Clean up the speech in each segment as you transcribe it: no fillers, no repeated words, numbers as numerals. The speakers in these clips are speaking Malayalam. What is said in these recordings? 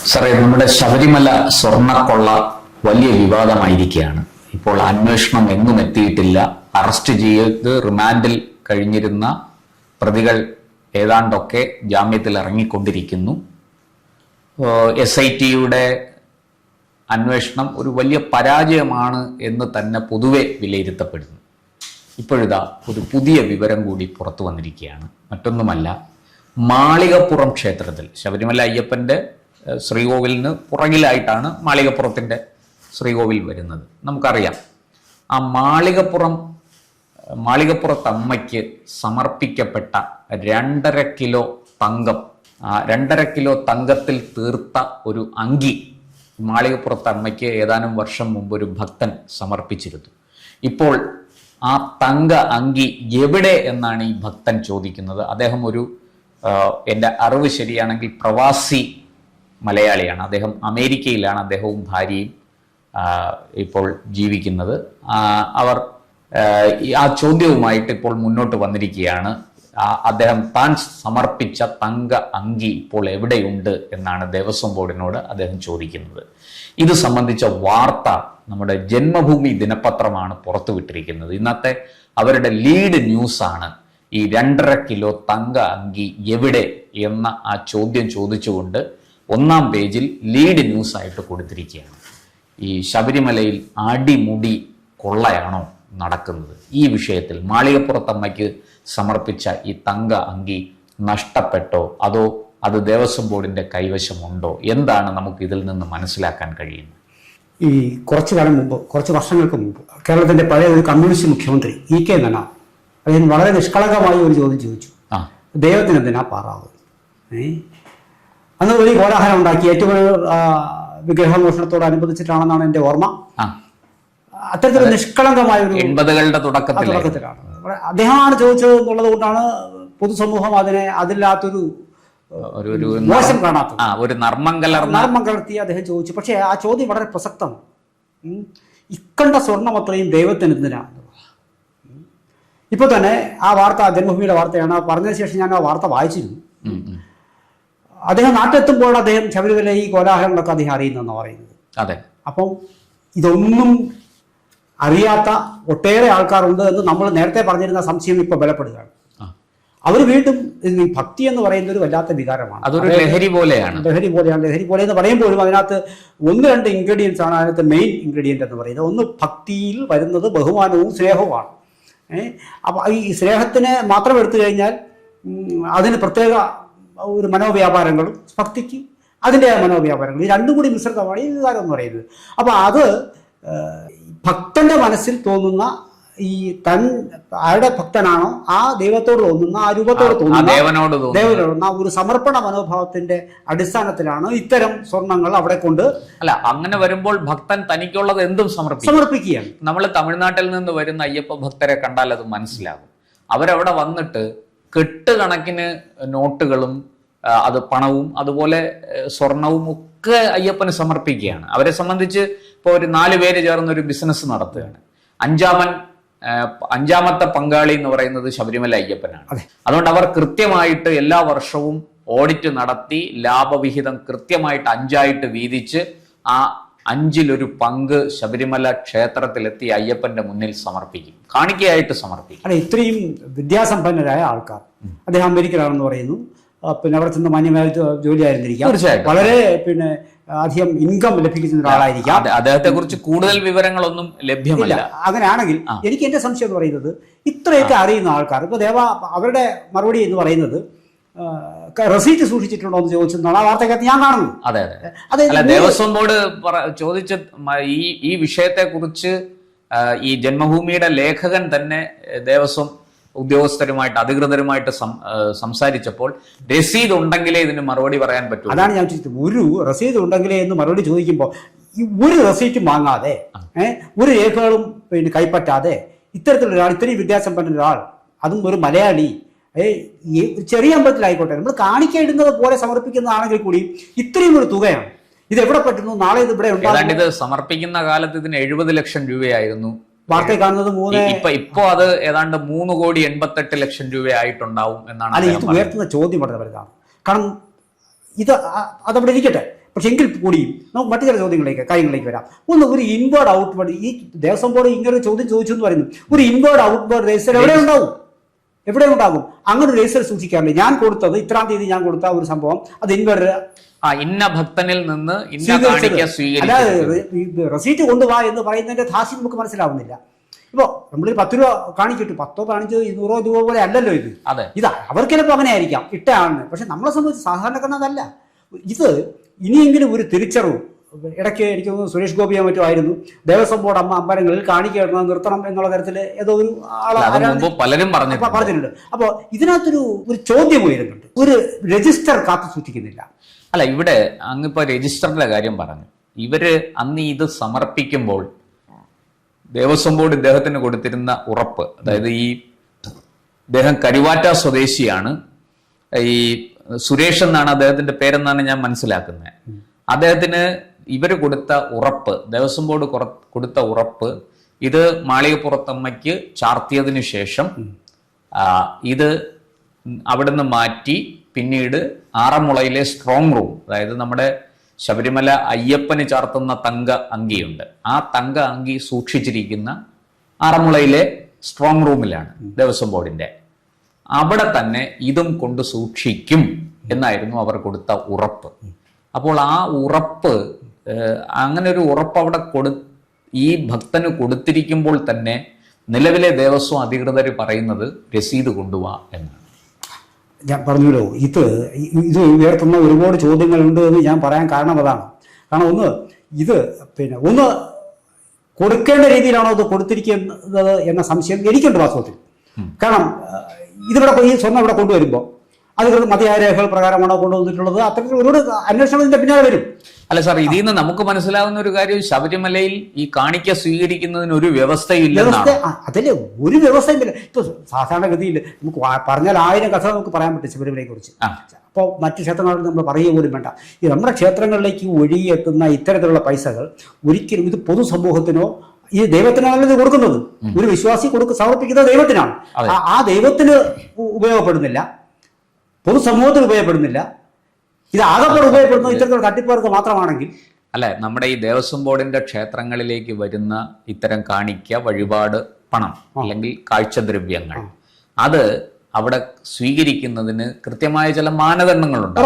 സാറേ, നമ്മുടെ ശബരിമല സ്വർണ്ണക്കൊള്ള വലിയ വിവാദമായിരിക്കുകയാണ്. ഇപ്പോൾ അന്വേഷണം എങ്ങും എത്തിയിട്ടില്ല. അറസ്റ്റ് ചെയ്ത് റിമാൻഡിൽ കഴിഞ്ഞിരുന്ന പ്രതികൾ ഏതാണ്ടൊക്കെ ജാമ്യത്തിൽ ഇറങ്ങിക്കൊണ്ടിരിക്കുന്നു. SITയുടെ അന്വേഷണം ഒരു വലിയ പരാജയമാണ് എന്ന് തന്നെ പൊതുവെ വിലയിരുത്തപ്പെടുന്നു. ഇപ്പോഴിതാ ഒരു പുതിയ വിവരം കൂടി പുറത്തു വന്നിരിക്കുകയാണ്. മറ്റൊന്നുമല്ല, മാളികപ്പുറം ക്ഷേത്രത്തിൽ ശബരിമല അയ്യപ്പൻ്റെ ശ്രീകോവിലിന് പുറകിലായിട്ടാണ് മാളികപ്പുറത്തിൻ്റെ ശ്രീകോവിൽ വരുന്നത്. നമുക്കറിയാം, ആ മാളികപ്പുറത്തമ്മയ്ക്ക് സമർപ്പിക്കപ്പെട്ട 2.5 കിലോ തങ്കം, 2.5 കിലോ തങ്കത്തിൽ തീർത്ത ഒരു അങ്കി മാളികപ്പുറത്തമ്മയ്ക്ക് ഏതാനും വർഷം മുമ്പ് ഒരു ഭക്തൻ സമർപ്പിച്ചിരുന്നു. ഇപ്പോൾ ആ തങ്ക അങ്കി എവിടെ എന്നാണ് ഈ ഭക്തൻ ചോദിക്കുന്നത്. അദ്ദേഹം എൻ്റെ അറിവ് ശരിയാണെങ്കിൽ പ്രവാസി മലയാളിയാണ്. അദ്ദേഹം അമേരിക്കയിലാണ് അദ്ദേഹവും ഭാര്യയും ഇപ്പോൾ ജീവിക്കുന്നത്. അവർ ആ ചോദ്യവുമായിട്ട് ഇപ്പോൾ മുന്നോട്ട് വന്നിരിക്കുകയാണ്. അദ്ദേഹം താൻ സമർപ്പിച്ച തങ്ക അങ്കി ഇപ്പോൾ എവിടെയുണ്ട് എന്നാണ് ദേവസ്വം ബോർഡിനോട് അദ്ദേഹം ചോദിക്കുന്നത്. ഇത് സംബന്ധിച്ച വാർത്ത നമ്മുടെ ജന്മഭൂമി ദിനപത്രമാണ് പുറത്തുവിട്ടിരിക്കുന്നത്. ഇന്നത്തെ അവരുടെ ലീഡ് ന്യൂസാണ് ഈ 2.5 കിലോ തങ്ക അങ്കി എവിടെ എന്ന ആ ചോദ്യം ചോദിച്ചുകൊണ്ട് 1-ാം പേജിൽ ലീഡ് ന്യൂസ് ആയിട്ട് കൊടുത്തിരിക്കുകയാണ്. ഈ ശബരിമലയിൽ അടിമുടി കൊള്ളയാണോ നടക്കുന്നത്? ഈ വിഷയത്തിൽ മാളികപ്പുറത്തമ്മയ്ക്ക് സമർപ്പിച്ച ഈ തങ്ക അങ്കി നഷ്ടപ്പെട്ടോ അതോ അത് ദേവസ്വം ബോർഡിന്റെ കൈവശമുണ്ടോ? എന്താണ് നമുക്ക് ഇതിൽ നിന്ന് മനസ്സിലാക്കാൻ കഴിയുന്നത്? ഈ കുറച്ചു കാലം മുമ്പ്, കുറച്ച് വർഷങ്ങൾക്ക് മുമ്പ് കേരളത്തിന്റെ പഴയ ഒരു കമ്മ്യൂണിസ്റ്റ് മുഖ്യമന്ത്രി EK നാണ അദ്ദേഹം വളരെ നിഷ്കളങ്കമായി ഒരു ചോദ്യം ചോദിച്ചു. ദൈവത്തിന് എന്തിനാ പാറാവ്? അന്ന് വലിയ കോലാഹലം ഉണ്ടാക്കി. ഏറ്റവും വിഗ്രഹമോഷണത്തോടനുബന്ധിച്ചിട്ടാണെന്നാണ് എൻ്റെ ഓർമ്മ. അത്തരത്തിലുള്ള നിഷ്കളങ്കമായ ഒരു 80കളുടെ തുടക്കത്തിലാണ് അദ്ദേഹമാണ് ചോദിച്ചത് എന്നുള്ളത് കൊണ്ടാണ് പൊതുസമൂഹം അതില്ലാത്തൊരു മോശം കാണാത്തത്. ഒരു നർമ്മം കലർത്തി അദ്ദേഹം ചോദിച്ചു. പക്ഷേ ആ ചോദ്യം വളരെ പ്രസക്തമാണ്. ഇക്കണ്ട സ്വർണം അത്രയും ദൈവത്തിന് എന്തിനാ? ഇപ്പൊ തന്നെ ആ വാർത്ത ജന്മഭൂമിയുടെ വാർത്തയാണ്. പറഞ്ഞതിന് ശേഷം ഞാൻ ആ വാർത്ത വായിച്ചിരുന്നു. അദ്ദേഹം നാട്ടിലെത്തുമ്പോൾ അദ്ദേഹം ശബരിമല ഈ കോലാഹലങ്ങളൊക്കെ അദ്ദേഹം അറിയുന്നെന്ന് പറയുന്നത്. അതെ. അപ്പം ഇതൊന്നും അറിയാത്ത ഒട്ടേറെ ആൾക്കാരുണ്ട് എന്ന് നമ്മൾ നേരത്തെ പറഞ്ഞിരുന്ന സംശയം ഇപ്പൊ ബലപ്പെടുകയാണ്. അവർ വീണ്ടും ഭക്തി എന്ന് പറയുന്ന ഒരു വല്ലാത്ത വികാരമാണ്. അതൊരു ലഹരി പോലെയാണ്. ലഹരി പോലെ എന്ന് പറയുമ്പോഴും അതിനകത്ത് 1-2 ഇൻഗ്രീഡിയൻസ് ആണ് അതിനകത്ത് മെയിൻ ഇൻഗ്രീഡിയൻ്റ് എന്ന് പറയുന്നത്. ഒന്ന്, ഭക്തിയിൽ വരുന്നത് ബഹുമാനവും സ്നേഹവുമാണ്. അപ്പം ഈ സ്നേഹത്തിനെ മാത്രം എടുത്തു കഴിഞ്ഞാൽ അതിന് പ്രത്യേക ഒരു മനോവ്യാപാരങ്ങളും ഭക്തിക്ക് അതിൻ്റെ മനോവ്യാപാരങ്ങളും, ഈ രണ്ടും കൂടി മിശ്രിതമാണ് ഈ വികാരം എന്ന് പറയുന്നത്. അപ്പം അത് ഭക്തന്റെ മനസ്സിൽ തോന്നുന്ന ഈ ആരുടെ ഭക്തനാണോ ആ ദൈവത്തോട് തോന്നുന്ന, ആ രൂപത്തോട് തോന്നുന്ന, ദേവനോട് ഒരു സമർപ്പണ മനോഭാവത്തിന്റെ അടിസ്ഥാനത്തിലാണ് ഇത്തരം സ്വർണങ്ങൾ അവിടെ കൊണ്ട്. അല്ല, അങ്ങനെ വരുമ്പോൾ ഭക്തൻ തനിക്കുള്ളത് എന്തും സമർപ്പിക്കുകയാണ്. നമ്മൾ തമിഴ്നാട്ടിൽ നിന്ന് വരുന്ന അയ്യപ്പ ഭക്തരെ കണ്ടാൽ അത് മനസ്സിലാകും. അവരവിടെ വന്നിട്ട് കെട്ടുകണക്കിന് നോട്ടുകളും അത് പണവും അതുപോലെ സ്വർണവും ഒക്കെ അയ്യപ്പന് സമർപ്പിക്കുകയാണ്. അവരെ സംബന്ധിച്ച് ഇപ്പോൾ ഒരു 4 പേര് ചേർന്ന് ഒരു ബിസിനസ് നടത്തുകയാണ്. അഞ്ചാമത്തെ പങ്കാളി എന്ന് പറയുന്നത് ശബരിമല അയ്യപ്പനാണ്. അതുകൊണ്ട് അവർ കൃത്യമായിട്ട് എല്ലാ വർഷവും ഓഡിറ്റ് നടത്തി ലാഭവിഹിതം കൃത്യമായിട്ട് 5ആയിട്ട് വീതിച്ച് ആ 5-1 പങ്ക് ശബരിമല ക്ഷേത്രത്തിലെത്തി അയ്യപ്പന്റെ മുന്നിൽ സമർപ്പിക്കും, കാണിക്കയായിട്ട് സമർപ്പിക്കും. അതെ, ഇത്രയും വിദ്യാസമ്പന്നരായ ആൾക്കാർ. അദ്ദേഹം അമേരിക്കയിലാണെന്ന് പറയുന്നു. പിന്നെ അവിടെ ചെന്ന് മാന്യമായ ജോലി ആയിരുന്നിരിക്കാം. തീർച്ചയായിട്ടും വളരെ അധികം ഇൻകം ലഭിക്കുന്ന ഒരാളായിരിക്കാം. അദ്ദേഹത്തെ കുറിച്ച് കൂടുതൽ വിവരങ്ങളൊന്നും ലഭ്യമല്ല. അങ്ങനെയാണെങ്കിൽ എനിക്ക് എന്റെ സംശയം എന്ന് പറയുന്നത്, ഇത്രയൊക്കെ അറിയുന്ന ആൾക്കാർ ഇപ്പൊ അവരുടെ മറുപടി എന്ന് പറയുന്നത് റെസീറ്റ് സൂക്ഷിച്ചിട്ടുണ്ടോ എന്ന് ചോദിച്ചെന്നാണ് ആ വാർത്തക്കകത്ത് ഞാൻ കാണുന്നത്. അതെ, ദേവസ്വം ബോർഡ് ചോദിച്ച ഈ വിഷയത്തെ കുറിച്ച് ഈ ജന്മഭൂമിയുടെ ലേഖകൻ തന്നെ ദേവസ്വം ഉദ്യോഗസ്ഥരുമായിട്ട്, അധികൃതരുമായിട്ട് സംസാരിച്ചപ്പോൾ രസീത് ഉണ്ടെങ്കിലേ ഇതിന് മറുപടി പറയാൻ പറ്റൂ. അതാണ് ഞാൻ ചോദിച്ചത്. ഒരു രസീത് ഉണ്ടെങ്കിലേ എന്ന് മറുപടി ചോദിക്കുമ്പോൾ ഒരു റെസീറ്റും വാങ്ങാതെ, ഒരു രേഖകളും കൈപ്പറ്റാതെ ഇത്തരത്തിലുള്ള ഒരാൾ, ഇത്രയും വിദ്യാസമ്പന്ന ഒരാൾ, അതും ഒരു മലയാളി, ചെറിയ അമ്പലത്തിലായിക്കോട്ടെ, നമ്മൾ കാണിക്കയിടുന്നത് പോലെ സമർപ്പിക്കുന്നതാണെങ്കിൽ കൂടി ഇത്രയും ഒരു തുകയാണ്. ഇത് എവിടെ പറ്റുന്നു? നാളെ ഇത് ഇവിടെ ഉണ്ടാകും. ഇത് സമർപ്പിക്കുന്ന കാലത്ത് ഇതിന് 70 ലക്ഷം രൂപയായിരുന്നു വാർത്തയിൽ കാണുന്നത്. ഇപ്പൊ അത് ഏതാണ്ട് 3,88,00,000 രൂപയായിട്ടുണ്ടാവും എന്നാണ്. അല്ല, ഇത് ഉയർത്തുന്ന ചോദ്യം വളരെ വലുതാണ്. കാരണം അതവിടെ ഇരിക്കട്ടെ. പക്ഷെ എങ്കിൽ കൂടിയും നമുക്ക് മറ്റു ചില കാര്യങ്ങളിലേക്ക് വരാം. ഒന്ന്, ഒരു ഇൻവേർഡ് ഔട്ട്വേർഡ്, ഈ ദേവസ്വം ബോർഡ് ഇങ്ങനെ ഒരു ചോദ്യം ചോദിച്ചു എന്ന് പറയുന്നു. ഒരു ഇൻവേർഡ് ഔട്ട്വേർഡ് രജിസ്റ്റർ എവിടെ ഉണ്ടാകും? അങ്ങനെ ഒരു രജിസ്റ്റർ സൂക്ഷിക്കാറില്ല. ഞാൻ കൊടുത്തത് ഇത്രാം തീയതി ഞാൻ കൊടുത്ത ഒരു സംഭവം അത് ഇൻവേർഡ് ഇന്ന ഭക്തനിൽ നിന്ന് അല്ലാതെ റെസീറ്റ് കൊണ്ടുപോവാ എന്ന് പറയുന്നതിന്റെ ധാശി നമുക്ക് മനസ്സിലാവുന്നില്ല. ഇപ്പോൾ നമ്മളൊരു 10 രൂപ കാണിക്കിട്ടു, 10 15 200 രൂപ പോലെ അല്ലല്ലോ ഇത്. അവർക്ക് ചിലപ്പോൾ അങ്ങനെ ആയിരിക്കാം ഇട്ടാണെന്ന്. പക്ഷെ നമ്മളെ സംബന്ധിച്ച് സാധാരണക്കാരൻ അതല്ല. ഇത് ഇനിയെങ്കിലും ഒരു തിരിച്ചറിവ്. ഇടയ്ക്ക് എനിക്ക് തോന്നുന്നു സുരേഷ് ഗോപിയോ മറ്റോ ആയിരുന്നു ദേവസ്വം ബോർഡ് അമ്പലങ്ങളിൽ കാണിക്കണം നിർത്തണം എന്നുള്ള തരത്തിൽ ഏതോ ഒരു പലരും പറഞ്ഞിട്ടുണ്ട്. അപ്പോൾ ഇതിനകത്തൊരു ചോദ്യം ഉയരുന്നുണ്ട്. ഒരു രജിസ്റ്റർ കാത്തു സൂക്ഷിക്കുന്നില്ല. അല്ല, ഇവിടെ അങ്ങിപ്പോ രജിസ്റ്ററിന്റെ കാര്യം പറഞ്ഞു. ഇവര് അന്ന് ഇത് സമർപ്പിക്കുമ്പോൾ ദേവസ്വം ബോർഡ് ഇദ്ദേഹത്തിന് കൊടുത്തിരുന്ന ഉറപ്പ്, അതായത് ഇദ്ദേഹം കരുവാറ്റ സ്വദേശിയാണ്, ഈ സുരേഷ് എന്നാണ് അദ്ദേഹത്തിന്റെ പേരെന്നാണ് ഞാൻ മനസ്സിലാക്കുന്നത്. അദ്ദേഹത്തിന് ഇവർ കൊടുത്ത ഉറപ്പ്, ദേവസ്വം ബോർഡ് കൊടുത്ത ഉറപ്പ്, ഇത് മാളികപ്പുറത്തമ്മയ്ക്ക് ചാർത്തിയതിനു ശേഷം ഇത് അവിടുന്ന് മാറ്റി പിന്നീട് ആറന്മുളയിലെ സ്ട്രോങ് റൂം, അതായത് നമ്മുടെ ശബരിമല അയ്യപ്പന് ചാർത്തുന്ന തങ്ക അങ്കിയുണ്ട്, ആ തങ്ക അങ്കി സൂക്ഷിച്ചിരിക്കുന്ന ആറന്മുളയിലെ സ്ട്രോങ് റൂമിലാണ് ദേവസ്വം ബോർഡിന്റെ. അവിടെ തന്നെ ഇതും കൊണ്ട് സൂക്ഷിക്കും എന്നായിരുന്നു അവർ കൊടുത്ത ഉറപ്പ്. അപ്പോൾ ആ ഉറപ്പ്, അങ്ങനെ ഒരു ഉറപ്പ് അവിടെ ഈ ഭക്തന് കൊടുത്തിരിക്കുമ്പോൾ തന്നെ നിലവിലെ ദേവസ്വം അധികൃതർ പറയുന്നത് രസീത് കൊണ്ടുപോവാ എന്നാണ്. ഞാൻ പറഞ്ഞല്ലോ, ഇത് ഉയർത്തുന്ന ഒരുപാട് ചോദ്യങ്ങളുണ്ട് എന്ന് ഞാൻ പറയാൻ കാരണം അതാണ്. കാരണം ഒന്ന് കൊടുക്കേണ്ട രീതിയിലാണോ ഇത് കൊടുത്തിരിക്കുന്നത് എന്ന സംശയം എനിക്കുണ്ട് വാസ്തവത്തിൽ. കാരണം ഇതിവിടെ ഈ സ്വർണ്ണം ഇവിടെ കൊണ്ടുവരുമ്പോൾ അത് മതിയായ രേഖകൾ പ്രകാരമാണോ കൊണ്ടുവന്നിട്ടുള്ളത്, അത്തരത്തിൽ ഒരുപാട് അന്വേഷണം ഇതിന്റെ പിന്നാലെ വരും. അല്ല സാർ, ഇതിൽ നിന്ന് നമുക്ക് മനസ്സിലാവുന്ന ഒരു കാര്യം, ശബരിമലയിൽ ഈ കാണിക്ക സ്വീകരിക്കുന്നതിന് ഒരു വ്യവസ്ഥയില്ല. അതല്ലേ, ഒരു വ്യവസ്ഥയും. ഇപ്പൊ സാധാരണഗതിയിൽ നമുക്ക് പറഞ്ഞാൽ 1000 കഥ നമുക്ക് പറയാൻ പറ്റും ശബരിമലയെ കുറിച്ച്. അപ്പോൾ മറ്റു ക്ഷേത്രങ്ങളിൽ നമ്മൾ പറയുക പോലും വേണ്ട. ഈ നമ്മുടെ ക്ഷേത്രങ്ങളിലേക്ക് ഒഴുകിയെത്തുന്ന ഇത്തരത്തിലുള്ള പൈസകൾ ഒരിക്കലും ഇത് പൊതുസമൂഹത്തിനോ ഈ ദൈവത്തിനാണല്ലോ ഇത് കൊടുക്കുന്നത്. ഒരു വിശ്വാസി സമർപ്പിക്കുന്നത് ദൈവത്തിനാണ്. ആ ദൈവത്തിന് ഉപയോഗപ്പെടുന്നില്ല, പൊതുസമൂഹത്തിന് ഉപയോഗപ്പെടുന്നില്ല. ഇത് ആകെപ്പാട് ഉപയോഗപ്പെടുന്നത് ഇത്തരത്തിലുള്ള തട്ടിപ്പുകാർക്ക് മാത്രമാണെങ്കിൽ. അല്ല, നമ്മുടെ ഈ ദേവസ്വം ബോർഡിന്റെ ക്ഷേത്രങ്ങളിലേക്ക് വരുന്ന ഇത്തരം കാണിക്ക, വഴിപാട് പണം അല്ലെങ്കിൽ കാഴ്ചദ്രവ്യങ്ങൾ, അത് അവിടെ സ്വീകരിക്കുന്നതിന് കൃത്യമായ ചില മാനദണ്ഡങ്ങളുണ്ട്.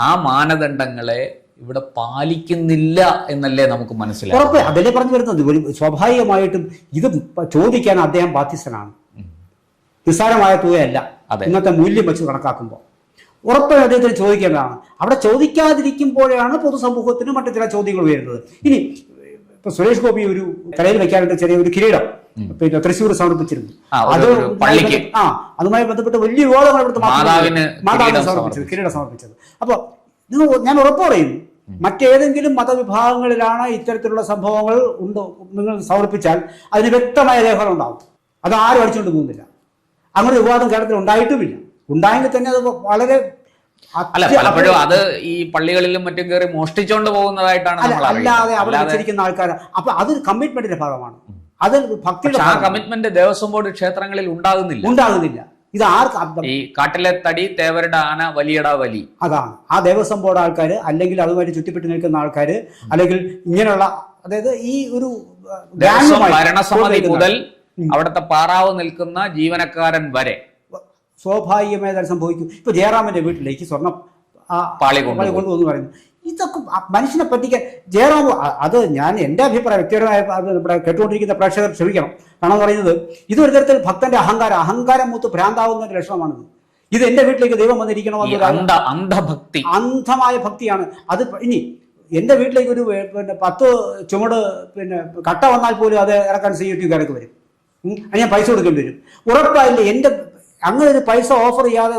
ആ മാനദണ്ഡങ്ങളെ ഇവിടെ പാലിക്കുന്നില്ല എന്നല്ലേ നമുക്ക് മനസ്സിലാക്കാം. അതല്ലേ പറഞ്ഞു വരുന്നത്. സ്വാഭാവികമായിട്ടും ഇത് ചോദിക്കാൻ അദ്ദേഹം ബാധ്യസ്ഥനാണ്. നിസ്സാരമായ തുകയല്ല ഇന്നത്തെ മൂല്യം വെച്ച് കണക്കാക്കുമ്പോൾ. ഉറപ്പായും അദ്ദേഹത്തിന് ചോദിക്കേണ്ടതാണ്. അവിടെ ചോദിക്കാതിരിക്കുമ്പോഴാണ് പൊതുസമൂഹത്തിന് മറ്റു ചില ചോദ്യങ്ങൾ വരുന്നത്. ഇനി ഇപ്പൊ സുരേഷ് ഗോപി ഒരു തലയിൽ വെക്കാനായിട്ട് ചെറിയ ഒരു കിരീടം തൃശ്ശൂർ സമർപ്പിച്ചിരുന്നു. അതുമായി ബന്ധപ്പെട്ട് വലിയ വിവാദങ്ങൾ ഇവിടുത്തെ മാതാവിന് സമർപ്പിച്ചത്, കിരീടം സമർപ്പിച്ചത്. അപ്പൊ ഞാൻ ഉറപ്പ് പറയുന്നു, മറ്റേതെങ്കിലും മതവിഭാഗങ്ങളിലാണ് ഇത്തരത്തിലുള്ള സംഭവങ്ങൾ നിങ്ങൾ സമർപ്പിച്ചാൽ അതിന് വ്യക്തമായ രേഖകൾ ഉണ്ടാവും. അത് ആരും അടിച്ചുകൊണ്ട് പോകുന്നില്ല. അങ്ങനെ വിവാദം കേരളത്തിൽ ഉണ്ടായിട്ടുമില്ല. ഉണ്ടായെങ്കിൽ തന്നെ അത് വളരെ പലപ്പോഴും അത് ഈ പള്ളികളിലും മറ്റും കയറി മോഷ്ടിച്ചുകൊണ്ട് പോകുന്നതായിട്ടാണ് അല്ലാതെ അവിടെ വെച്ചിരിക്കുന്ന ആൾക്കാർ. അപ്പൊ അത് കമ്മിറ്റ്മെന്റിന്റെ ഭാഗമാണ്. അത് ഭക്തിയുടെ കമ്മിറ്റ്മെന്റ് ദേവസ്വം ബോർഡ് ക്ഷേത്രങ്ങളിൽ ഉണ്ടാകുന്നില്ല. ഇത് ആർക്ക് ഈ കാട്ടിലെ തടി തേവരുടെ ആന വലിയടാ വലി, അതാണ് ആ ദേവസ്വം ബോർഡ് ആൾക്കാർ, അല്ലെങ്കിൽ അതുമായിട്ട് ചുറ്റിപ്പെട്ട് നിൽക്കുന്ന ആൾക്കാർ, അല്ലെങ്കിൽ ഇങ്ങനെയുള്ള, അതായത് ഈ ഒരു ഭരണസമിതി മുതൽ അവിടുത്തെ പാറാവ് നിൽക്കുന്ന ജീവനക്കാരൻ വരെ സ്വാഭാവികമായി അത് സംഭവിക്കും. ഇപ്പൊ ജയറാമിന്റെ വീട്ടിലേക്ക് സ്വർണ്ണം കൊണ്ടുവന്ന് പറയുന്നു. ഇതൊക്കെ മനുഷ്യനെ പറ്റിക്കാൻ ജയറാം, അത് ഞാൻ എൻ്റെ അഭിപ്രായം വ്യക്തിപരമായ നമ്മുടെ കേട്ടുകൊണ്ടിരിക്കുന്ന പ്രേക്ഷകർ ക്ഷമിക്കണം. കാരണം പറയുന്നത് ഇത് ഒരു തരത്തിൽ ഭക്തന്റെ അഹങ്കാരം മൂത്ത് ഭ്രാന്താവുന്ന ഒരു ലക്ഷണമാണിത്. ഇത് എന്റെ വീട്ടിലേക്ക് ദൈവം വന്നിരിക്കണമെന്നൊരു അന്ധമായ ഭക്തിയാണ് അത്. ഇനി എന്റെ വീട്ടിലേക്ക് ഒരു 10 ചുമട് കട്ട വന്നാൽ പോലും അത് ഇറക്കാൻ CUT-കാരൊക്കെ വരും. ഞാൻ പൈസ കൊടുക്കേണ്ടി വരും. ഉറപ്പായില്ലേ എൻ്റെ അങ്ങനെ ഒരു പൈസ ഓഫർ ചെയ്യാതെ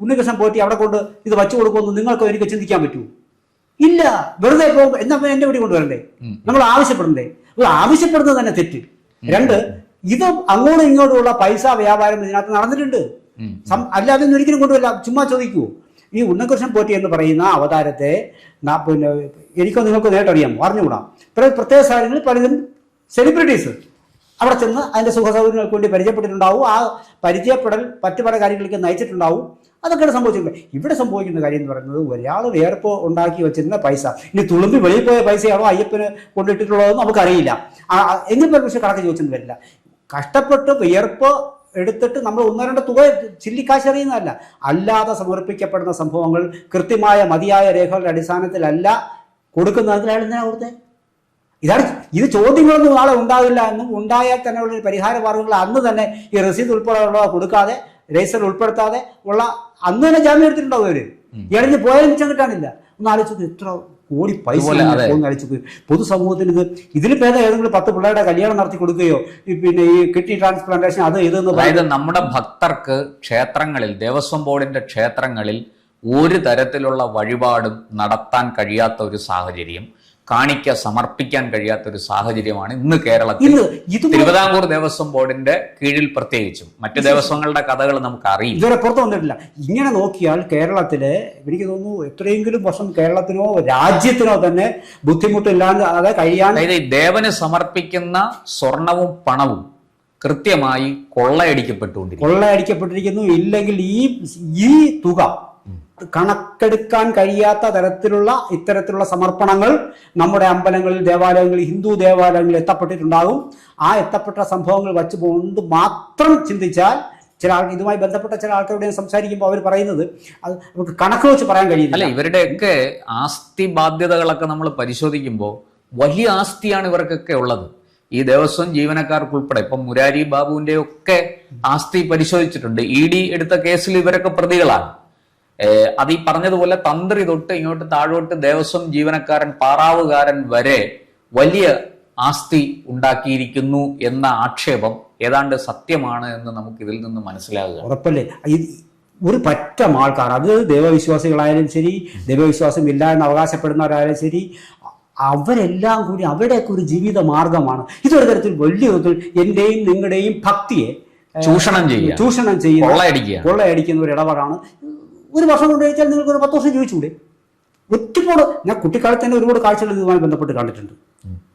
ഉണ്ണികൃഷ്ണൻ പോറ്റി അവിടെ കൊണ്ട് ഇത് വച്ചു കൊടുക്കുമെന്ന് നിങ്ങൾക്ക് എനിക്ക് ചിന്തിക്കാൻ പറ്റുമോ? ഇല്ല. വെറുതെ പോകുമ്പോൾ എന്നാ എൻ്റെ വീട്ടിൽ കൊണ്ടുവരണ്ടേ? നമ്മൾ ആവശ്യപ്പെടണ്ടേ? ആവശ്യപ്പെടുന്നത് തന്നെ തെറ്റ്. 2, ഇത് അങ്ങോട്ടും ഇങ്ങോട്ടുമുള്ള പൈസ വ്യാപാരം ഇതിനകത്ത് നടന്നിട്ടുണ്ട്. അല്ലാതെ ഒരിക്കലും കൊണ്ടുവരില്ല. ചുമ്മാ ചോദിക്കുവോ? ഈ ഉണ്ണികൃഷ്ണൻ പോറ്റി എന്ന് പറയുന്ന അവതാരത്തെ എനിക്കോ നിങ്ങൾക്ക് നേട്ടറിയാം, അറിഞ്ഞുകൂടാം. പ്രത്യേക സാഹചര്യങ്ങളിൽ പലരും സെലിബ്രിറ്റീസ് അവിടെ ചെന്ന് അതിൻ്റെ സുഖസൗകര്യങ്ങൾക്ക് വേണ്ടി പരിചയപ്പെട്ടിട്ടുണ്ടാവും. ആ പരിചയപ്പെടൽ മറ്റു പല കാര്യങ്ങളിലേക്ക് നയിച്ചിട്ടുണ്ടാവും. അതൊക്കെയാണ് സംഭവിച്ചിട്ടുള്ളത്. ഇവിടെ സംഭവിക്കുന്ന കാര്യം എന്ന് പറയുന്നത് ഒരാൾ വിയർപ്പ് ഉണ്ടാക്കി വെച്ചിരുന്ന പൈസ ഇനി തുളുമ്പി വെളിയിൽ പോയ പൈസയാണോ അയ്യപ്പന് കൊണ്ടിട്ടിട്ടുള്ളതെന്ന് നമുക്കറിയില്ല. എങ്കിൽ പക്ഷേ കണക്ക് ചോദിച്ചെന്ന് വരില്ല. കഷ്ടപ്പെട്ട് വിയർപ്പ് എടുത്തിട്ട് നമ്മൾ ഒന്നോ രണ്ടോ തുക ചില്ലിക്കാശ് അറിയുന്നതല്ല, അല്ലാതെ സമർപ്പിക്കപ്പെടുന്ന സംഭവങ്ങൾ കൃത്യമായ മതിയായ രേഖകളുടെ അടിസ്ഥാനത്തിലല്ല കൊടുക്കുന്നതിൽ അയാൾ എന്തിനാണ് കൊടുത്തത്? ഇത് ചോദ്യങ്ങളൊന്നും നാളെ ഉണ്ടാവില്ല എന്നും ഉണ്ടായാൽ തന്നെ ഉള്ള പരിഹാര മാർഗങ്ങൾ അന്ന് തന്നെ ഈ രസീത് ഉൾപ്പെടെയുള്ളവ കൊടുക്കാതെ രജിസ്റ്റർ ഉൾപ്പെടുത്താതെ ഉള്ള അന്ന് തന്നെ ജാമ്യം എടുത്തിട്ടുണ്ടാവും അവര്. ഇയാളിന് പോയാലും മിച്ചം കിട്ടാനില്ല. ഒന്ന് ആലോചിച്ചു, എത്ര കോടി പൈസ ആലോചിച്ചു. പൊതുസമൂഹത്തിന് ഇതിൽ ഭേദം ഏതെങ്കിലും 10 പിള്ളേരുടെ കല്യാണം നടത്തി കൊടുക്കുകയോ പിന്നെ ഈ കിഡ്നി ട്രാൻസ്പ്ലാന്റേഷൻ അത് ഇതെന്ന്. അതായത് നമ്മുടെ ഭക്തർക്ക് ക്ഷേത്രങ്ങളിൽ, ദേവസ്വം ബോർഡിന്റെ ക്ഷേത്രങ്ങളിൽ ഒരു തരത്തിലുള്ള വഴിപാടും നടത്താൻ കഴിയാത്ത ഒരു സാഹചര്യം, കാണിക്ക സമർപ്പിക്കാൻ കഴിയാത്ത ഒരു സാഹചര്യമാണ് ഇന്ന് കേരളത്തിൽ. തിരുവിതാംകൂർ ദേവസ്വം ബോർഡിന്റെ കീഴിൽ പ്രത്യേകിച്ചും. മറ്റു ദേവസ്വങ്ങളുടെ കഥകൾ നമുക്ക് അറിയില്ല, ഇതുവരെ പുറത്തു വന്നിട്ടില്ല. ഇങ്ങനെ നോക്കിയാൽ കേരളത്തില് എനിക്ക് തോന്നുന്നു എത്രയെങ്കിലും വർഷം കേരളത്തിനോ രാജ്യത്തിനോ തന്നെ ബുദ്ധിമുട്ടില്ലാതെ കഴിയാൻ. അതായത് ദേവന് സമർപ്പിക്കുന്ന സ്വർണവും പണവും കൃത്യമായി കൊള്ളയടിക്കപ്പെട്ടിരിക്കുന്നു. ഇല്ലെങ്കിൽ ഈ തുക കണക്കെടുക്കാൻ കഴിയാത്ത തരത്തിലുള്ള ഇത്തരത്തിലുള്ള സമർപ്പണങ്ങൾ നമ്മുടെ അമ്പലങ്ങളിൽ, ദേവാലയങ്ങളിൽ, ഹിന്ദു ദേവാലയങ്ങളിൽ എത്തപ്പെട്ടിട്ടുണ്ടാകും. ആ എത്തപ്പെട്ട സംഭവങ്ങൾ വച്ചുകൊണ്ട് മാത്രം ചിന്തിച്ചാൽ ചില ഇതുമായി ബന്ധപ്പെട്ട ചില ആൾക്കാരോട് സംസാരിക്കുമ്പോൾ അവർ പറയുന്നത് അത് നമുക്ക് കണക്ക് വെച്ച് പറയാൻ കഴിയില്ല. അല്ല, ഇവരുടെയൊക്കെ ആസ്തി ബാധ്യതകളൊക്കെ നമ്മൾ പരിശോധിക്കുമ്പോൾ വലിയ ആസ്തിയാണ് ഇവർക്കൊക്കെ ഉള്ളത്. ഈ ദേവസ്വം ജീവനക്കാർക്കുൾപ്പെടെ ഇപ്പം മുരാരി ബാബുവിന്റെ ഒക്കെ ആസ്തി പരിശോധിച്ചിട്ടുണ്ട്. ED എടുത്ത കേസിൽ ഇവരൊക്കെ പ്രതികളാണ്. അത് ഈ പറഞ്ഞതുപോലെ തന്ത്രി തൊട്ട് ഇങ്ങോട്ട് താഴോട്ട് ദേവസ്വം ജീവനക്കാരൻ, പാറാവുകാരൻ വരെ വലിയ ആസ്തി ഉണ്ടാക്കിയിരിക്കുന്നു എന്ന ആക്ഷേപം ഏതാണ്ട് സത്യമാണ് എന്ന് നമുക്ക് ഇതിൽ നിന്ന് മനസ്സിലാകുക. ഉറപ്പല്ലേ? ഒരു പറ്റം ആൾക്കാർ, അത് ദൈവവിശ്വാസികളായാലും ശരി, ദൈവവിശ്വാസം ഇല്ല എന്ന് അവകാശപ്പെടുന്നവരായാലും ശരി, അവരെല്ലാം കൂടി അവരുടെയൊക്കെ ഒരു ജീവിത മാർഗമാണ് ഇതൊരു തരത്തിൽ വലിയ തോതിൽ എന്റെയും നിങ്ങളുടെയും ഭക്തിയെ ചൂഷണം ചെയ്യുന്ന കൊള്ളയടിക്കുന്ന ഒരു ഇടപാടാണ്. ഒരു വർഷം കൊണ്ട് കഴിച്ചാൽ നിങ്ങൾക്ക് ഒരു 10 വർഷം ജീവിച്ചുകൂടെ? ഒറ്റപ്പോട് ഞാൻ കുട്ടിക്കാലത്ത് തന്നെ ഒരുപാട് കാഴ്ചകൾ ഇതുമായി ബന്ധപ്പെട്ട് കണ്ടിട്ടുണ്ട്.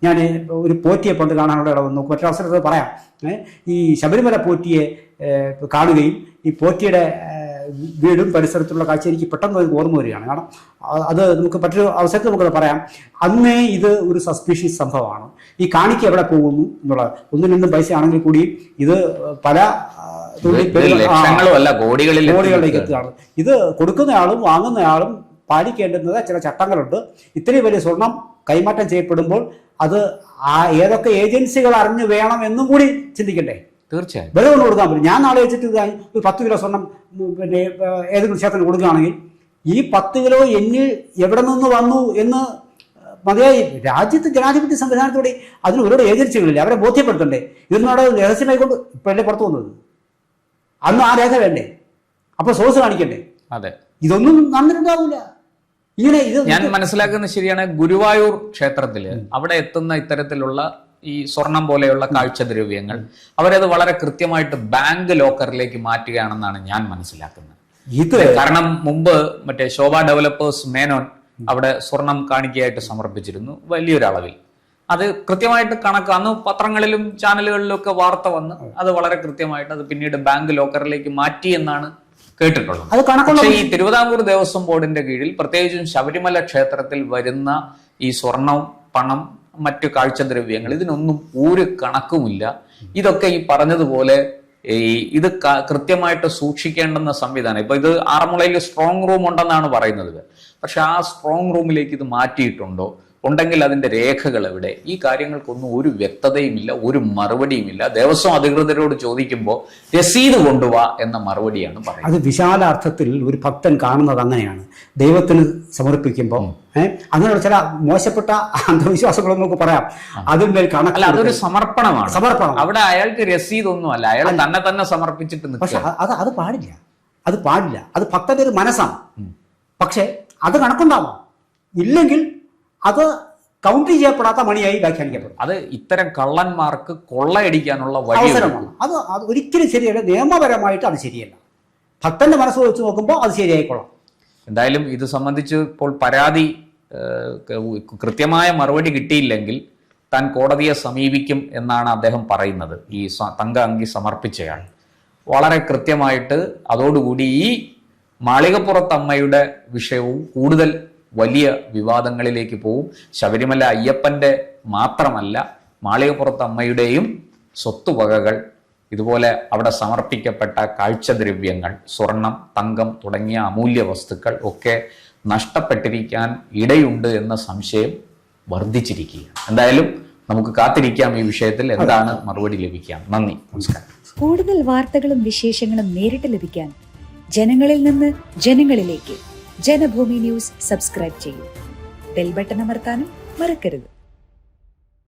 ഞാൻ ഒരു പോറ്റിയെ പണ്ട് കാണാനുള്ള ഇട വന്നു. ഒറ്റവസരത്തിൽ പറയാം, ഈ ശബരിമല പോറ്റിയെ കാണുകയും ഈ പോറ്റിയുടെ വീടും പരിസരത്തുള്ള കാഴ്ച എനിക്ക് പെട്ടെന്ന് ഓർമ്മ വരികയാണ്. കാരണം അത് നമുക്ക് മറ്റൊരു അവസരത്തിൽ നമുക്കത് പറയാം. അന്നേ ഇത് ഒരു സസ്പീഷ്യസ് സംഭവമാണ്. ഈ കാണിക്ക് എവിടെ പോകുന്നു എന്നുള്ളത് 1-2 പൈസ ആണെങ്കിൽ കൂടി ഇത് പല കോടികളിലേക്ക് എത്തുകയാണ്. ഇത് കൊടുക്കുന്നയാളും വാങ്ങുന്നയാളും പാലിക്കേണ്ടുന്നത് ചില ചട്ടങ്ങളുണ്ട്. ഇത്രയും വലിയ സ്വർണം കൈമാറ്റം ചെയ്യപ്പെടുമ്പോൾ അത് ഏതൊക്കെ ഏജൻസികൾ അറിഞ്ഞു വേണം എന്നും കൂടി ചിന്തിക്കണ്ടേ? തീർച്ചയായും വില കൊണ്ട് കൊടുക്കാൻ പറ്റും. ഞാൻ നാളെ വെച്ചിട്ട് ഒരു 10 കിലോ സ്വർണം പിന്നെ ഏതെങ്കിലും ക്ഷേത്രത്തിന് കൊടുക്കുകയാണെങ്കിൽ ഈ 10 കിലോ എന്നിൽ എവിടെ നിന്ന് വന്നു എന്ന് മതിയായി രാജ്യത്ത് ജനാധിപത്യ സംവിധാനത്തോടെ അതിന് ഒരുപാട് ഏജൻസികളില്ല, അവരെ ബോധ്യപ്പെടുത്തണ്ടേ? ഇതിനോട് രഹസ്യമായി കൊണ്ട് ഇപ്പോഴല്ലേ പുറത്തു വന്നത്, അന്ന് ആ രേഖ വേണ്ടേ? അപ്പൊ സോഴ്സ് കാണിക്കണ്ടേ? അതെ, ഇതൊന്നും നടന്നിട്ടുണ്ടാവില്ല. ഇങ്ങനെ ഇത് ഞാൻ മനസ്സിലാക്കുന്നത് ശരിയാണ്. ഗുരുവായൂർ ക്ഷേത്രത്തില് അവിടെ എത്തുന്ന ഇത്തരത്തിലുള്ള ഈ സ്വർണം പോലെയുള്ള കാഴ്ചദ്രവ്യങ്ങൾ അവരത് വളരെ കൃത്യമായിട്ട് ബാങ്ക് ലോക്കറിലേക്ക് മാറ്റുകയാണെന്നാണ് ഞാൻ മനസ്സിലാക്കുന്നത്. കാരണം മുമ്പ് മറ്റേ ശോഭ ഡെവലപ്പേഴ്സ് മേനോൻ അവിടെ സ്വർണം കാണിക്കയായിട്ട് സമർപ്പിച്ചിരുന്നു വലിയൊരളവിൽ. അത് കൃത്യമായിട്ട് കണക്ക് അന്ന് പത്രങ്ങളിലും ചാനലുകളിലും ഒക്കെ വാർത്ത വന്ന് അത് വളരെ കൃത്യമായിട്ട് അത് പിന്നീട് ബാങ്ക് ലോക്കറിലേക്ക് മാറ്റി എന്നാണ് കേട്ടിട്ടുള്ളത്. പക്ഷേ ഈ തിരുവിതാംകൂർ ദേവസ്വം ബോർഡിന്റെ കീഴിൽ പ്രത്യേകിച്ചും ശബരിമല ക്ഷേത്രത്തിൽ വരുന്ന ഈ സ്വർണം, പണം, മറ്റു കാഴ്ചദ്രവ്യങ്ങൾ ഇതിനൊന്നും ഒരു കണക്കുമില്ല. ഇതൊക്കെ ഈ പറഞ്ഞതുപോലെ ഇത് കൃത്യമായിട്ട് സൂക്ഷിക്കേണ്ടുന്ന സംവിധാനം. ഇപ്പൊ ഇത് ആറന്മുളയിൽ സ്ട്രോങ് റൂം ഉണ്ടെന്നാണ് പറയുന്നത്. പക്ഷെ ആ സ്ട്രോങ് റൂമിലേക്ക് ഇത് മാറ്റിയിട്ടുണ്ടോ? ഉണ്ടെങ്കിൽ അതിന്റെ രേഖകൾ എവിടെ? ഈ കാര്യങ്ങൾക്കൊന്നും ഒരു വ്യക്തതയുമില്ല, ഒരു മറുപടിയുമില്ല. ദേവസ്വം അധികൃതരോട് ചോദിക്കുമ്പോൾ രസീത് കൊണ്ടുപോവാ എന്ന മറുപടിയാണ് പറയുന്നത്. അത് വിശാല അർത്ഥത്തിൽ ഒരു ഭക്തൻ കാണുന്നത് അങ്ങനെയാണ്. ദൈവത്തിന് സമർപ്പിക്കുമ്പോൾ അങ്ങനെയുള്ള ചില മോശപ്പെട്ട അന്ധവിശ്വാസങ്ങളൊന്നും നമുക്ക് പറയാം. അതിന്മേൽ കണക്കല്ല, അതൊരു സമർപ്പണമാണ്. അവിടെ അയാൾക്ക് രസീതൊന്നും അല്ല, അയാൾ തന്നെ സമർപ്പിച്ചിട്ട് നിൽക്കുക. പക്ഷെ അത് പാടില്ല, അത് ഭക്തന്റെ ഒരു മനസ്സാണ്. പക്ഷെ അത് കണക്കുണ്ടാവാം, ഇല്ലെങ്കിൽ അത് കൗണ്ട് ചെയ്യപ്പെടാത്ത മണിയായി വ്യാഖ്യാനിക്കപ്പെടും. അത് ഇത്തരം കള്ളന്മാർക്ക് കൊള്ളയടിക്കാനുള്ള അവസരമാണ്. അത് ഒരിക്കലും ശരിയല്ല, നിയമപരമായിട്ട് അത് ശരിയല്ല. ഭക്തന്റെ മനസ്സ് വെച്ച് നോക്കുമ്പോൾ അത് ശരിയായിക്കൊള്ളാം. എന്തായാലും ഇത് സംബന്ധിച്ച് ഇപ്പോൾ പരാതി കൃത്യമായ മറുപടി കിട്ടിയില്ലെങ്കിൽ താൻ കോടതിയെ സമീപിക്കും എന്നാണ് അദ്ദേഹം പറയുന്നത്. ഈ തങ്ക അങ്കി സമർപ്പിച്ചയാൾ വളരെ കൃത്യമായിട്ട് അതോടുകൂടി ഈ മാളികപ്പുറത്തമ്മയുടെ വിഷയവും കൂടുതൽ വലിയ വിവാദങ്ങളിലേക്ക് പോവും. ശബരിമല അയ്യപ്പന്റെ മാത്രമല്ല, മാളികപ്പുറത്തമ്മയുടെയും സ്വത്തുവകകൾ, ഇതുപോലെ അവിടെ സമർപ്പിക്കപ്പെട്ട കാഴ്ചദ്രവ്യങ്ങൾ, സ്വർണം, തങ്കം തുടങ്ങിയ അമൂല്യ വസ്തുക്കൾ ഒക്കെ നഷ്ടപ്പെട്ടിരിക്കാൻ ഇടയുണ്ട് എന്ന സംശയം വർദ്ധിച്ചിരിക്കുകയാണ്. എന്തായാലും നമുക്ക് കാത്തിരിക്കാം ഈ വിഷയത്തിൽ എന്താണ് മറുപടി ലഭിക്കാം. നന്ദി, നമസ്കാരം. കൂടുതൽ വാർത്തകളും വിശേഷങ്ങളും നേരിട്ട് ലഭിക്കാൻ ജനങ്ങളിൽ നിന്ന് ജനങ്ങളിലേക്ക് ജനഭൂമി ന്യൂസ് സബ്സ്ക്രൈബ് ചെയ്യൂ. ബെൽ ബട്ടൺ അമർത്താനും മറക്കരുത്.